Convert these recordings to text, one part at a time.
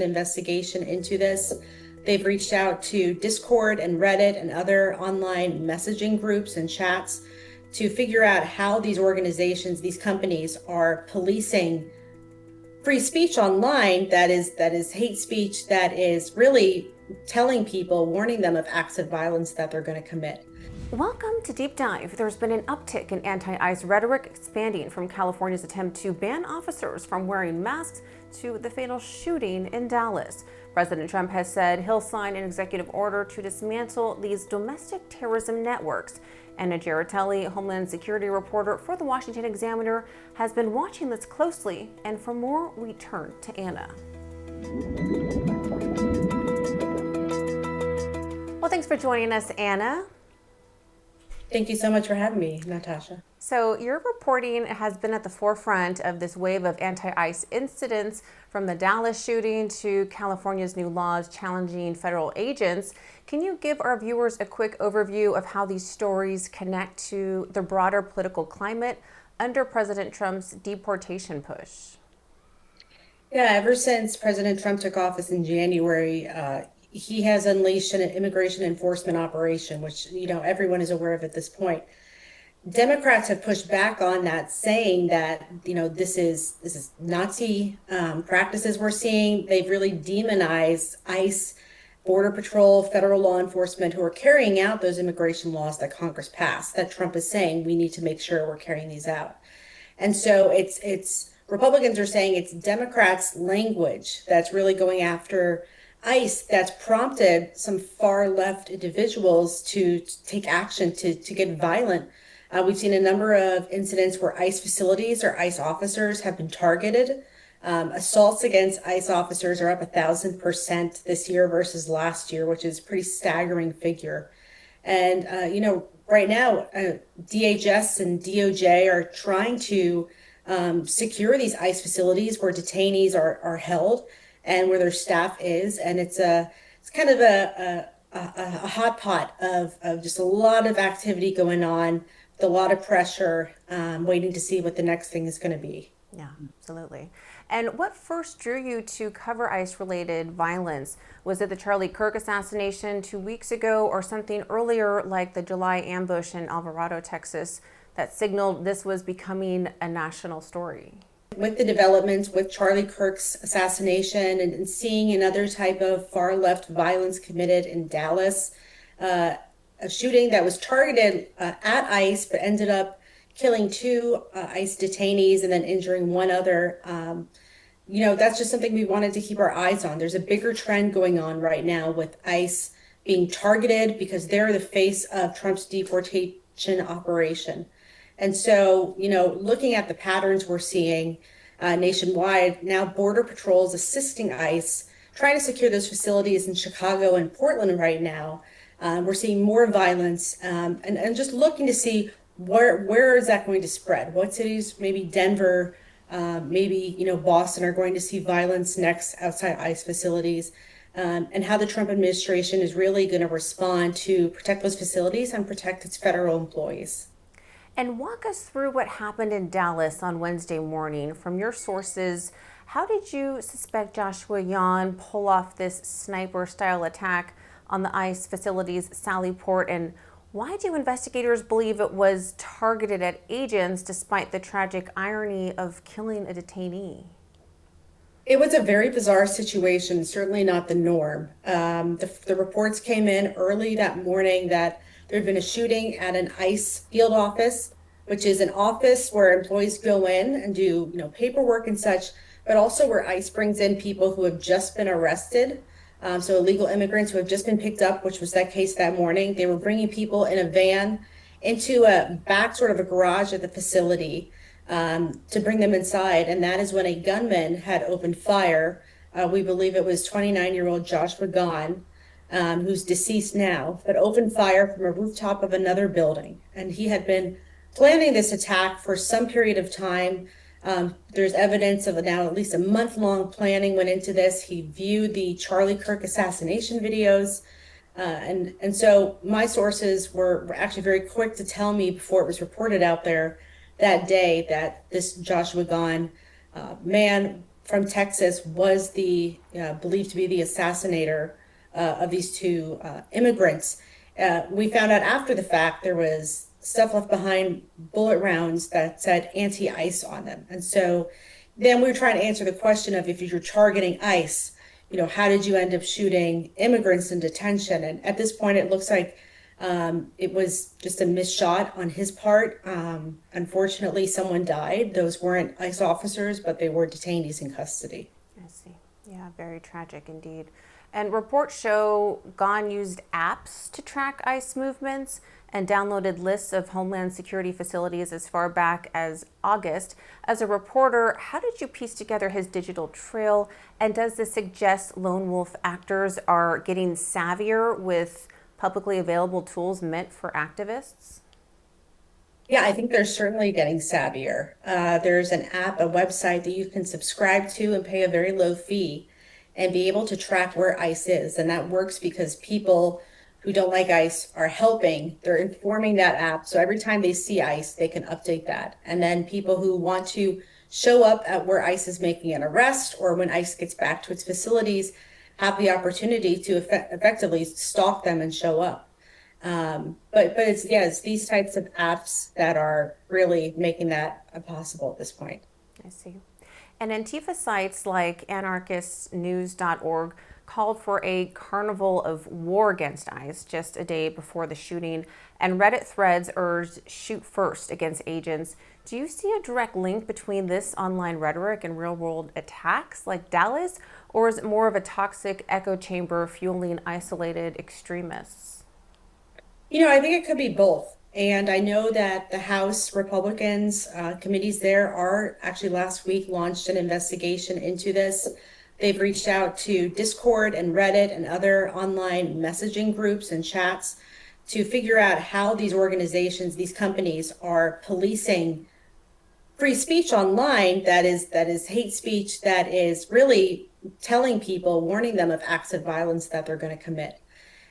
investigation into this. They've reached out to Discord and Reddit and other online messaging groups and chats to figure out how these organizations, these companies are policing free speech online that is hate speech, that is really telling people, warning them of acts of violence that they're going to commit. Welcome to Deep Dive. There's been an uptick in anti-ICE rhetoric, expanding from California's attempt to ban officers from wearing masks to the fatal shooting in Dallas. President Trump has said he'll sign an executive order to dismantle these domestic terrorism networks. And Giaritelli, Homeland Security reporter for the Washington Examiner, has been watching this closely. And for more, we turn to Anna. Well, thanks for joining us, Anna. Thank you so much for having me, Natasha. So your reporting has been at the forefront of this wave of anti-ICE incidents, from the Dallas shooting to California's new laws challenging federal agents. Can you give our viewers a quick overview of how these stories connect to the broader political climate under President Trump's deportation push? Yeah, ever since President Trump took office in January, he has unleashed an immigration enforcement operation, which, everyone is aware of at this point. Democrats have pushed back on that, saying that, this is Nazi practices we're seeing. They've really demonized ICE, Border Patrol, federal law enforcement who are carrying out those immigration laws that Congress passed, that Trump is saying we need to make sure we're carrying these out. And so it's Republicans are saying it's Democrats' language that's really going after ICE, that's prompted some far left individuals to take action, to get violent. We've seen a number of incidents where ICE facilities or ICE officers have been targeted. Assaults against ICE officers are up 1,000% this year versus last year, which is a pretty staggering figure. And, right now, DHS and DOJ are trying to secure these ICE facilities where detainees are held and where their staff is. And it's kind of a hot pot of just a lot of activity going on, with a lot of pressure, waiting to see what the next thing is going to be. Yeah, absolutely. And what first drew you to cover ICE-related violence? Was it the Charlie Kirk assassination 2 weeks ago, or something earlier like the July ambush in Alvarado, Texas, that signaled this was becoming a national story? With the developments with Charlie Kirk's assassination and seeing another type of far left violence committed in Dallas, a shooting that was targeted at ICE but ended up killing two ICE detainees and then injuring one other. That's just something we wanted to keep our eyes on. There's a bigger trend going on right now with ICE being targeted because they're the face of Trump's deportation operation. And so, looking at the patterns we're seeing nationwide, now Border Patrol is assisting ICE, trying to secure those facilities in Chicago and Portland right now. We're seeing more violence and just looking to see where is that going to spread? What cities, maybe Denver, maybe, Boston, are going to see violence next outside ICE facilities, and how the Trump administration is really going to respond to protect those facilities and protect its federal employees. And walk us through what happened in Dallas on Wednesday morning. From your sources, how did you suspect Joshua Yan pull off this sniper-style attack on the ICE facility's Sally Port? And why do investigators believe it was targeted at agents despite the tragic irony of killing a detainee? It was a very bizarre situation, certainly not the norm. The reports came in early that morning that there had been a shooting at an ICE field office, which is an office where employees go in and do, paperwork and such, but also where ICE brings in people who have just been arrested. So illegal immigrants who have just been picked up, which was that case that morning. They were bringing people in a van into a back sort of a garage at the facility to bring them inside. And that is when a gunman had opened fire. We believe it was 29-year-old Joshua Gahn, who's deceased now, but opened fire from a rooftop of another building. And he had been planning this attack for some period of time. There's evidence of now at least a month-long planning went into this. He viewed the Charlie Kirk assassination videos. And so my sources were actually very quick to tell me before it was reported out there that day that this Joshua Gahn man from Texas was the believed to be the assassinator of these two immigrants. We found out after the fact there was stuff left behind, bullet rounds that said anti-ICE on them. And so then we were trying to answer the question of if you're targeting ICE, how did you end up shooting immigrants in detention? And at this point, it looks like it was just a missed shot on his part. Unfortunately, someone died. Those weren't ICE officers, but they were detainees in custody. I see. Yeah, very tragic indeed. And reports show Gone used apps to track ICE movements and downloaded lists of Homeland Security facilities as far back as August. As a reporter, how did you piece together his digital trail? And does this suggest lone wolf actors are getting savvier with publicly available tools meant for activists? Yeah, I think they're certainly getting savvier. There's an app, a website that you can subscribe to and pay a very low fee and be able to track where ICE is. And that works because people who don't like ICE are helping. They're informing that app. So every time they see ICE, they can update that. And then people who want to show up at where ICE is making an arrest or when ICE gets back to its facilities have the opportunity to effectively stalk them and show up. But it's, yeah, it's these types of apps that are really making that possible at this point. I see. And Antifa sites like anarchistnews.org called for a carnival of war against ICE just a day before the shooting, and Reddit threads urged shoot first against agents. Do you see a direct link between this online rhetoric and real world attacks like Dallas, or is it more of a toxic echo chamber fueling isolated extremists? I think it could be both. And I know that the House Republicans committees there are actually last week launched an investigation into this. They've reached out to Discord and Reddit and other online messaging groups and chats to figure out how these organizations, these companies are policing free speech online that is hate speech, that is really telling people, warning them of acts of violence that they're going to commit.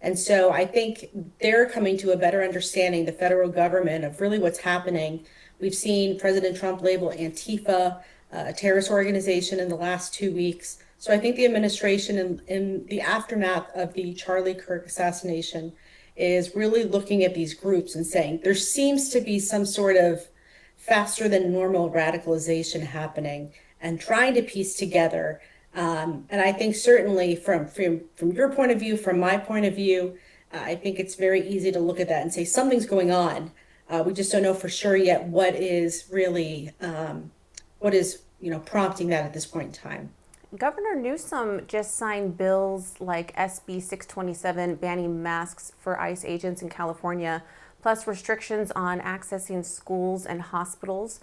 And so I think they're coming to a better understanding, the federal government, of really what's happening. We've seen President Trump label Antifa a terrorist organization in the last 2 weeks. So I think the administration in the aftermath of the Charlie Kirk assassination is really looking at these groups and saying there seems to be some sort of faster than normal radicalization happening and trying to piece together and I think certainly from your point of view, from my point of view, I think it's very easy to look at that and say something's going on. We just don't know for sure yet what is really what is prompting that at this point in time. Governor Newsom just signed bills like SB 627 banning masks for ICE agents in California, plus restrictions on accessing schools and hospitals.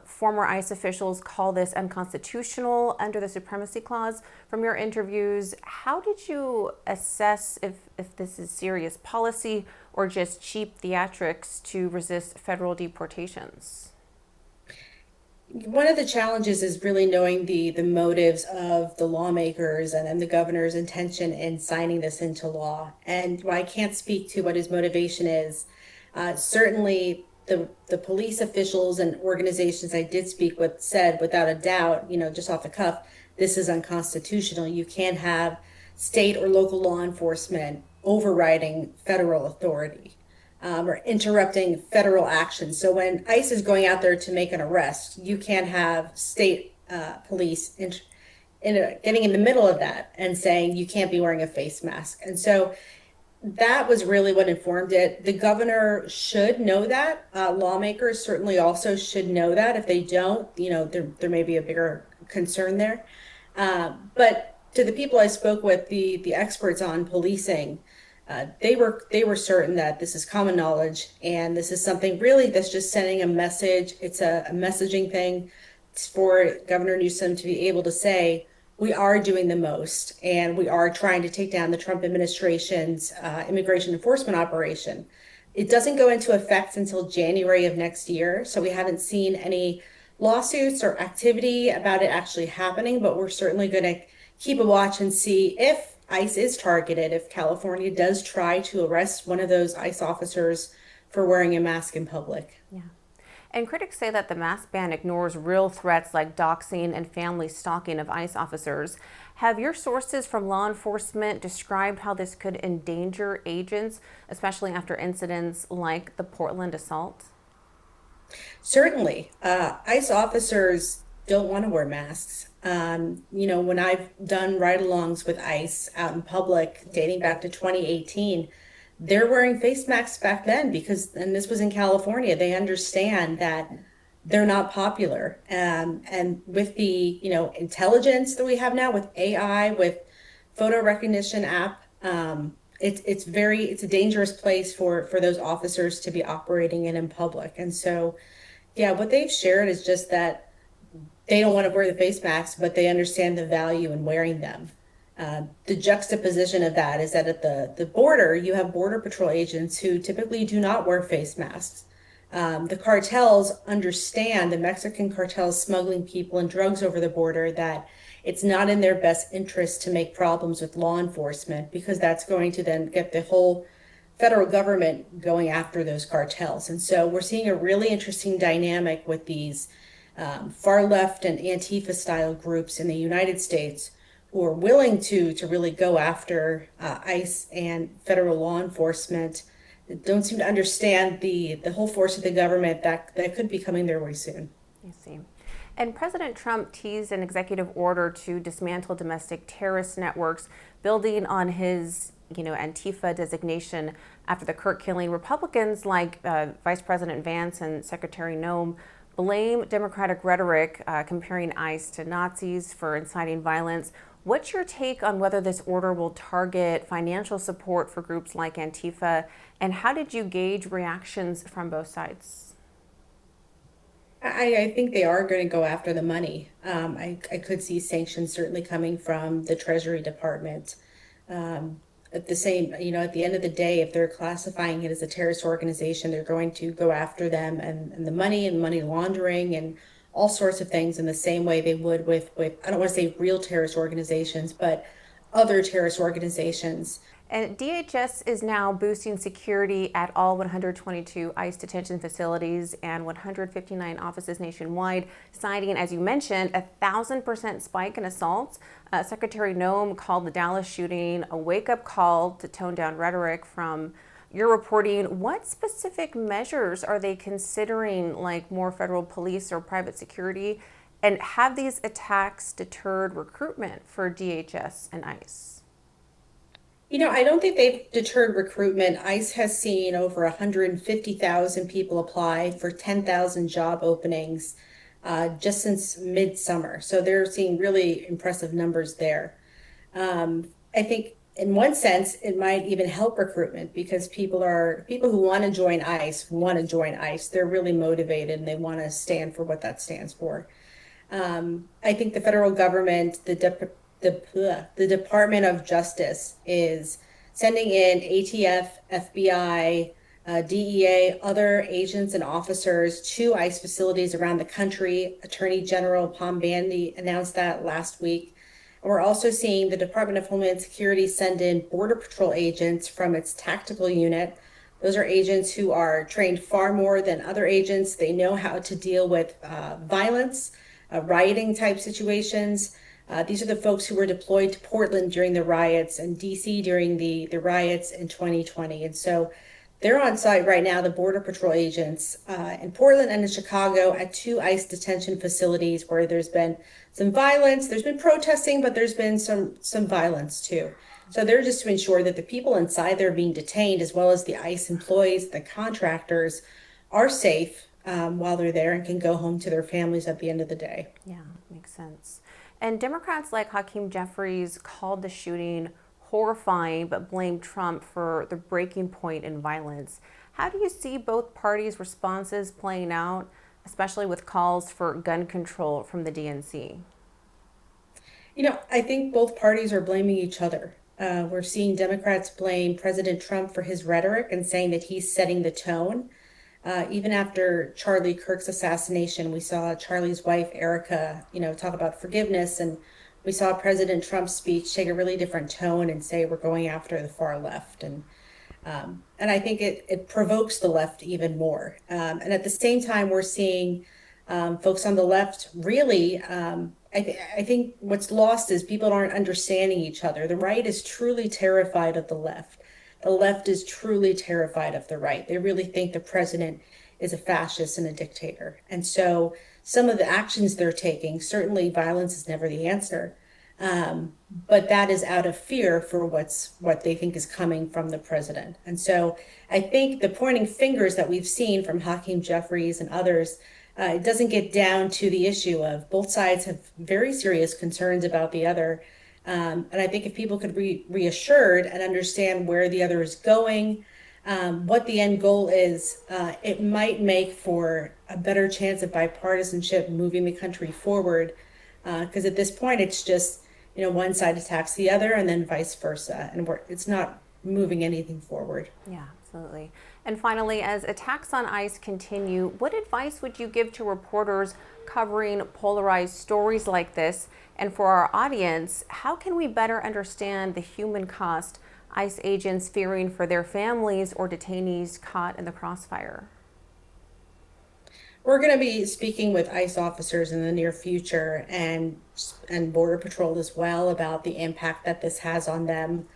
Former ICE officials call this unconstitutional under the Supremacy Clause. From your interviews, how did you assess if this is serious policy or just cheap theatrics to resist federal deportations? One of the challenges is really knowing the motives of the lawmakers and the governor's intention in signing this into law. And while I can't speak to what his motivation is, certainly the police officials and organizations I did speak with said without a doubt, just off the cuff, this is unconstitutional. You can't have state or local law enforcement overriding federal authority or interrupting federal action. So when ICE is going out there to make an arrest, you can't have state police getting in the middle of that and saying you can't be wearing a face mask. And so that was really what informed it. The governor should know that. Lawmakers certainly also should know that. If they don't, there may be a bigger concern there. But to the people I spoke with, the experts on policing, they were certain that this is common knowledge and this is something really that's just sending a message. It's a messaging thing. It's for Governor Newsom to be able to say, we are doing the most and we are trying to take down the Trump administration's immigration enforcement operation. It doesn't go into effect until January of next year, so we haven't seen any lawsuits or activity about it actually happening, but we're certainly going to keep a watch and see if ICE is targeted, if California does try to arrest one of those ICE officers for wearing a mask in public. Yeah. And critics say that the mask ban ignores real threats like doxing and family stalking of ICE officers. Have your sources from law enforcement described how this could endanger agents, especially after incidents like the Portland assault? Certainly, ICE officers don't want to wear masks. When I've done ride-alongs with ICE out in public, dating back to 2018, they're wearing face masks back then because, and this was in California, they understand that they're not popular. And with the, intelligence that we have now with AI, with photo recognition app, it's a dangerous place for those officers to be operating in public. And so, yeah, what they've shared is just that they don't want to wear the face masks, but they understand the value in wearing them. The juxtaposition of that is that at the border, you have Border Patrol agents who typically do not wear face masks. The cartels understand, the Mexican cartels smuggling people and drugs over the border, that it's not in their best interest to make problems with law enforcement because that's going to then get the whole federal government going after those cartels. And so we're seeing a really interesting dynamic with these far left and Antifa style groups in the United States who are willing to really go after ICE and federal law enforcement that don't seem to understand the whole force of the government that could be coming their way soon. I see. And President Trump teased an executive order to dismantle domestic terrorist networks, building on his, Antifa designation after the Kirk killing. Republicans like Vice President Vance and Secretary Nome blame Democratic rhetoric comparing ICE to Nazis for inciting violence. What's your take on whether this order will target financial support for groups like Antifa, and how did you gauge reactions from both sides? I think they are going to go after the money. I could see sanctions certainly coming from the Treasury Department. At at the end of the day, if they're classifying it as a terrorist organization, they're going to go after them and the money and money laundering and all sorts of things in the same way they would with I don't want to say real terrorist organizations, but other terrorist organizations. And DHS is now boosting security at all 122 ICE detention facilities and 159 offices nationwide, citing, as you mentioned, 1,000% spike in assaults. Secretary Nome called the Dallas shooting a wake-up call to tone down rhetoric. From your reporting, what specific measures are they considering, like more federal police or private security? And have these attacks deterred recruitment for DHS and ICE? I don't think they've deterred recruitment. ICE has seen over 150,000 people apply for 10,000 job openings just since midsummer. So they're seeing really impressive numbers there. I think in one sense, it might even help recruitment because people who want to join ICE want to join ICE. They're really motivated and they want to stand for what that stands for. I think the federal government, the Department of Justice is sending in ATF, FBI, DEA, other agents and officers to ICE facilities around the country. Attorney General Palm Bandy announced that last week. And we're also seeing the Department of Homeland Security send in Border Patrol agents from its tactical unit. Those are agents who are trained far more than other agents. They know how to deal with violence, rioting type situations. These are the folks who were deployed to Portland during the riots and DC during the riots in 2020. And so they're on site right now, the Border Patrol agents in Portland and in Chicago at two ICE detention facilities where there's been some violence. There's been protesting, but there's been some violence too. So they're just to ensure that the people inside there being detained, as well as the ICE employees, the contractors, are safe while they're there and can go home to their families at the end of the day. Yeah, makes sense. And Democrats like Hakeem Jeffries called the shooting horrifying but blamed Trump for the breaking point in violence. How do you see both parties' responses playing out, especially with calls for gun control from the DNC? I think both parties are blaming each other. We're seeing Democrats blame President Trump for his rhetoric and saying that he's setting the tone. Even after Charlie Kirk's assassination, we saw Charlie's wife, Erica, talk about forgiveness. And we saw President Trump's speech take a really different tone and say we're going after the far left. And And I think it provokes the left even more. And at the same time, we're seeing folks on the left really, I think what's lost is people aren't understanding each other. The right is truly terrified of the left. The left is truly terrified of the right. They really think the president is a fascist and a dictator. And so some of the actions they're taking, certainly violence is never the answer. But that is out of fear for what they think is coming from the president. And so I think the pointing fingers that we've seen from Hakeem Jeffries and others, it doesn't get down to the issue of both sides have very serious concerns about the other. And I think if people could be reassured and understand where the other is going, what the end goal is, it might make for a better chance of bipartisanship moving the country forward. Because at this point, it's just, one side attacks the other and then vice versa. And it's not moving anything forward. Yeah, absolutely. And finally, as attacks on ICE continue, what advice would you give to reporters covering polarized stories like this? And for our audience, how can we better understand the human cost ICE agents fearing for their families or detainees caught in the crossfire? We're going to be speaking with ICE officers in the near future and Border Patrol as well about the impact that this has on them.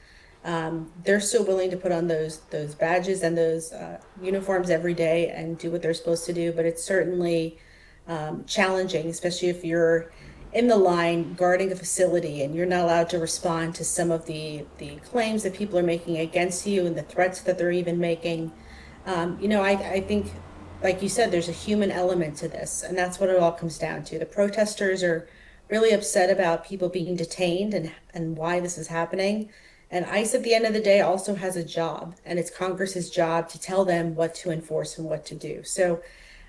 They're still willing to put on those badges and those uniforms every day and do what they're supposed to do, but it's certainly challenging, especially if you're in the line guarding a facility and you're not allowed to respond to some of the claims that people are making against you and the threats that they're even making. I think, like you said, there's a human element to this, and that's what it all comes down to. The protesters are really upset about people being detained and why this is happening. And ICE, at the end of the day, also has a job, and it's Congress's job to tell them what to enforce and what to do. So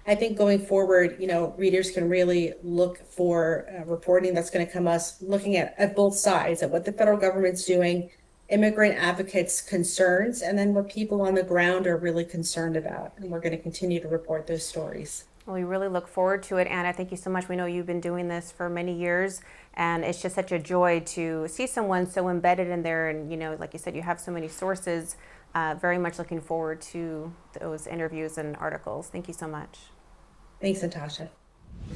I think going forward, readers can really look for reporting that's going to come us looking at both sides, at what the federal government's doing, immigrant advocates' concerns, and then what people on the ground are really concerned about. And we're going to continue to report those stories. Well, we really look forward to it, Anna. Thank you so much. We know you've been doing this for many years, and it's just such a joy to see someone so embedded in there. And, like you said, you have so many sources. Very much looking forward to those interviews and articles. Thank you so much. Thanks, Natasha.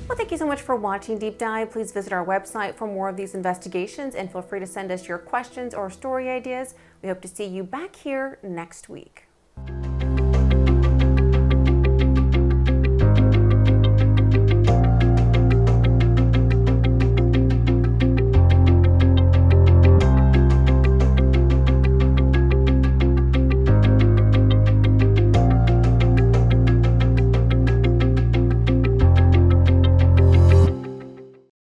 Well, thank you so much for watching Deep Dive. Please visit our website for more of these investigations, and feel free to send us your questions or story ideas. We hope to see you back here next week.